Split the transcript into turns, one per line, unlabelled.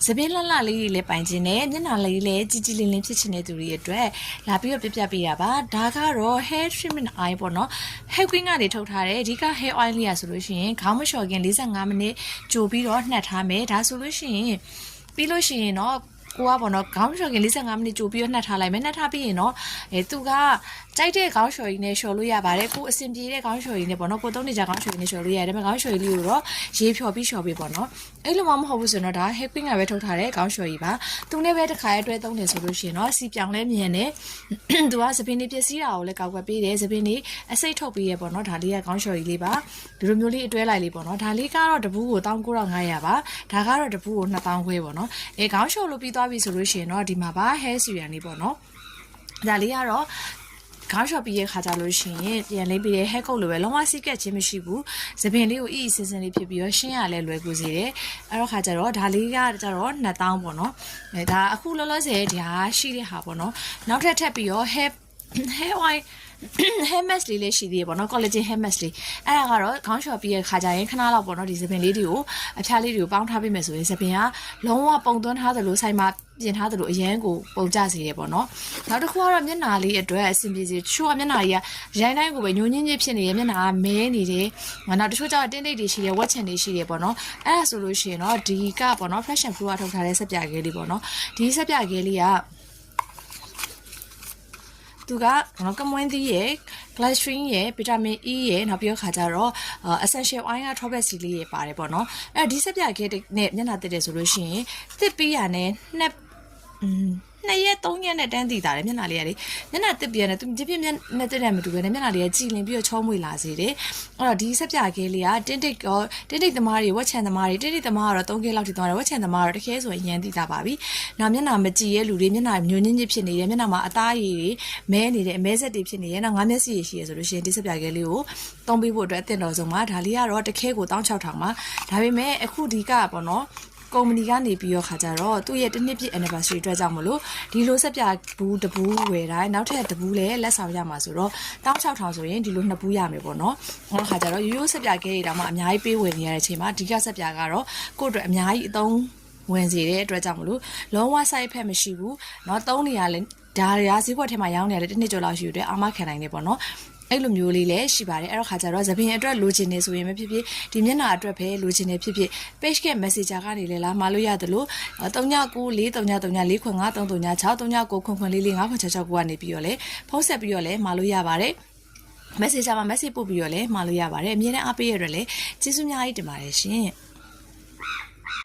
စပင်းလှလေးလေးပိုင်ခြင်းနဲ့မျက်နှာလေးလေးကြီးကြီးလင်းလင်းဖြစ်ခြင်းတဲ့သူတွေအတွက်လာပြီးတော့ပြပေးတာပါဒါကတော့ hair treatment oil ပေါ့နော် hair cream ကနေထုတ်ထားတယ်အဓိက hair oil လေးရဆိုလို့ရှိရင်ခေါင်းမလျှော်ခင်45မိနစ်ကြိုပြီးတော့နှက်ထားမယ်ဒါဆိုလို့ရှိရင်ပြီးလို့ရှိရင်တော့ကိုကပေါ့နော်ခေါင်းလျှော်ခင်45မိနစ်ကြိုပြီးတော့နှက်ထားလိုက်မယ်နှက်ထားပြီးရင်တော့သူကကြိုက်တဲ့ခေါင်းလျှော်ရည်နဲ့လျှော်လို့ရပါတယ်ကိုအစင်ပြေတဲ့ခေါင်းလျှော်ရည်နဲ့ပေါ့နော်ကိုသုံးနေကြခေါင်းလျှော်ရည်နဲ့လျှော်လို့ရတယ်ဒါပေမဲ့ခေါင်းလျှော်ရည်လေးကိုတော့ရေဖြော်ပြီးလျှော်ပေးပေါ့နော်အဲ့လိုမှမဟုတ်ဘူးဆိုတော့ဒါ hair cream ကပဲထုတ်ထားတဲ့ခေါင်းလျှော်ရည်ပါသူနဲ့ပဲတစ်ခါအတွဲသုံးတယ်ဆိုလို့ရှိရင်တော့စီပြောင်လဲမြင်တယ်သူကသပင်းလေးပြည့်စည်တာကိုလည်းကောက်ွက်ပေးတယ်သပင်းလေးအစိတ်ထုတ်ပေးရပေါ့နော်ဒါလေးကခေါင်းလျှော်ရည်လေးပါဒီလိုမျိုးလေးအတွဲလိုက်လေးပေါ့နော်ဒါလေးကတော့တပူးကို19500ပါဒါကတော့တပူးကို2000ခွဲပေါ့နော်ခေါင်းလျှော်လို့ပြီးသွားပြီဆိုလို့ရှိရင်တော့ဒီမှာပါ hair serum လေးပေါ့နော်ဒါလေးကတော့ခေါင်းလျှော်ပြီးရခါကြလို့ရှိရင်ပြန်လေးပြီးတဲ့ hair coat လိုပဲလုံးဝစီးကက်ခြင်းမရှိဘူးသပင်လေးကိုအီစင်စင်လေးဖြစ်ပြီးတော့ရှင်းရလဲလွယ်ကူစေတယ်အဲ့တော့ခါကြတော့ဒါလေးကကြတော့2000ပေါ့နော်ဒါအခုလောလောဆယ်ဒါရှိတဲ့ဟာပေါ့နော်နောက်ထပ်ပြီးတော့ hair oil hair mask လေးရှိသေးတယ်ပေါ့နော် collagen hair mask လေးအဲ့ဒါကတော့ခေါင်းလျှော်ပြီးရခါကြရင်ခဏလောက်ပေါ့နော်ဒီသပင်လေးတွေကိုအဖျားလေးတွေကိုပေါင်းထားပေးမယ်ဆိုရင်သပင်ကလုံးဝပုံသွင်းထားသလိုဆိုင်မှာပြင်ထားသလိုအရန်ကိုပုံကျစေတယ်ပေါ့နော်နောက်တစ်ခုကတော့မျက်နှာလေးအတွက်အဆင်ပြေစေချိုးကမျက်နှာကြီးကရိုင်းတိုင်းကိုပဲညှိုးညင်းချင်းဖြစ်နေတယ်မျက်နှာကမဲနေတယ်နောက်တချို့ကျတော့တင်းတိတ်တွေရှိတယ်ဝက်ချန်တွေရှိတယ်ပေါ့နော်အဲ့ဒါဆိုလို့ရှိရင်တော့ဒီကပေါ့နော် fresh and flow ကထုတ်ထားတဲ့ဆက်ပြခဲလေးပေါ့နော်ဒီဆက်ပြခဲလေးကသူကကမွန်းသီးရဲ့ glycerin ရဲ့ vitamin E ရဲ့နောက်ပြီးတော့ခါကြတော့ essential oil က tropec စီလေးရဲ့ပါတယ်ပေါ့နော်အဲဒီဆက်ပြခဲနဲ့မျက်နှာတက်တယ်ဆိုလို့ရှိရင်တစ်ပြီးရနဲ့2ရက်3ရက်နဲ့တန်းတည်တာတယ်မျက်နှာလေးကလေမျက်နှာတစ်ပြည့်နဲ့သူဒီပြည့်မျက်နှာတက်တယ်မတူဘဲနဲ့မျက်နှာလေးကကြည်လင်ပြီးတော့ချောမွေလာစေတယ်အဲ့တော့ဒီဆက်ပြခဲလေးကတင်းတိတ်သမားတွေဝက်ချန်သမားတွေတင်းတိတ်သမားကတော့3ခဲလောက်ထိသွားတယ်ဝက်ချန်သမားကတော့တစ်ခဲဆိုရင်ရန်တည်တာပါပြီနောက်မျက်နှာမကြည်ရဲ့လူတွေမျက်နှာညှိုးညင်းချင်းဖြစ်နေတယ်မျက်နှာမှာအသားရည်တွေမဲနေတယ်မဲဆက်တွေဖြစ်နေတယ်နောက်ငါးမျက်စိရည်ရှိရဆိုလို့ရှိရင်ဒီဆက်ပြခဲလေးကိုသုံးပေးဖို့အတွက်အသင့်တော်ဆုံးပါဒါလေးကတော့တစ်ခဲကို16000ပါဒါပေမဲ့အခုဒီကပေါ့နော်ကုမ္ပဏီကနေပြီးတော့ခါကြတော့သူ့ရဲ့တစ်နှစ်ပြည့် anniversary အတွက်ကြောင့်မလို့ဒီလိုဆက်ပြဘူးတဘူးဝယ်တိုင်းနောက်ထပ်တဘူးလည်းလက်ဆောင်ရမှာဆိုတော့16000ဆိုရင်ဒီလို2ဘူးရမယ်ပေါ့နော်။ဟောခါကြတော့ရိုးရိုးဆက်ပြခဲတွေတောင်မှအများကြီးပေးဝယ်နေရတဲ့အချိန်မှာဒီကဆက်ပြကတော့ကိုယ့်အတွက်အများကြီးအသုံးဝင်စေတဲ့အတွက်ကြောင့်မလို့လုံးဝ side effect မရှိဘူး။เนาะသုံးနေရလဲဒါတွေကဈေးကွက်ထဲမှာရောင်းနေရတဲ့တစ်နှစ်ကျော်လောက်ရှိတဲ့အာမခံနိုင်နေပေါ့နော်။အဲ့လိုမျိုးလေးလည်းရှိပါတယ်အဲ့တော့ခါကြတော့သပင်အတွက်လိုချင်နေဆိုရင်မဖြစ်ဖြစ်ဒီမျက်နှာအတွက်ပဲလိုချင်နေဖြစ်ဖြစ် page က messenger ကနေလည်းလာမလို့ရတယ်လို့39943939633969445566ကနေပြီးတော့လေဖုန်းဆက်ပြီးတော့လည်းမလို့ရပါတယ် messenger မှာ message ပို့ပြီးတော့လည်းမလို့ရပါတယ်အမြဲတမ်းအားပေးရတဲ့လည်းကျေးဇူးများကြီးတင်ပါတယ်ရှင်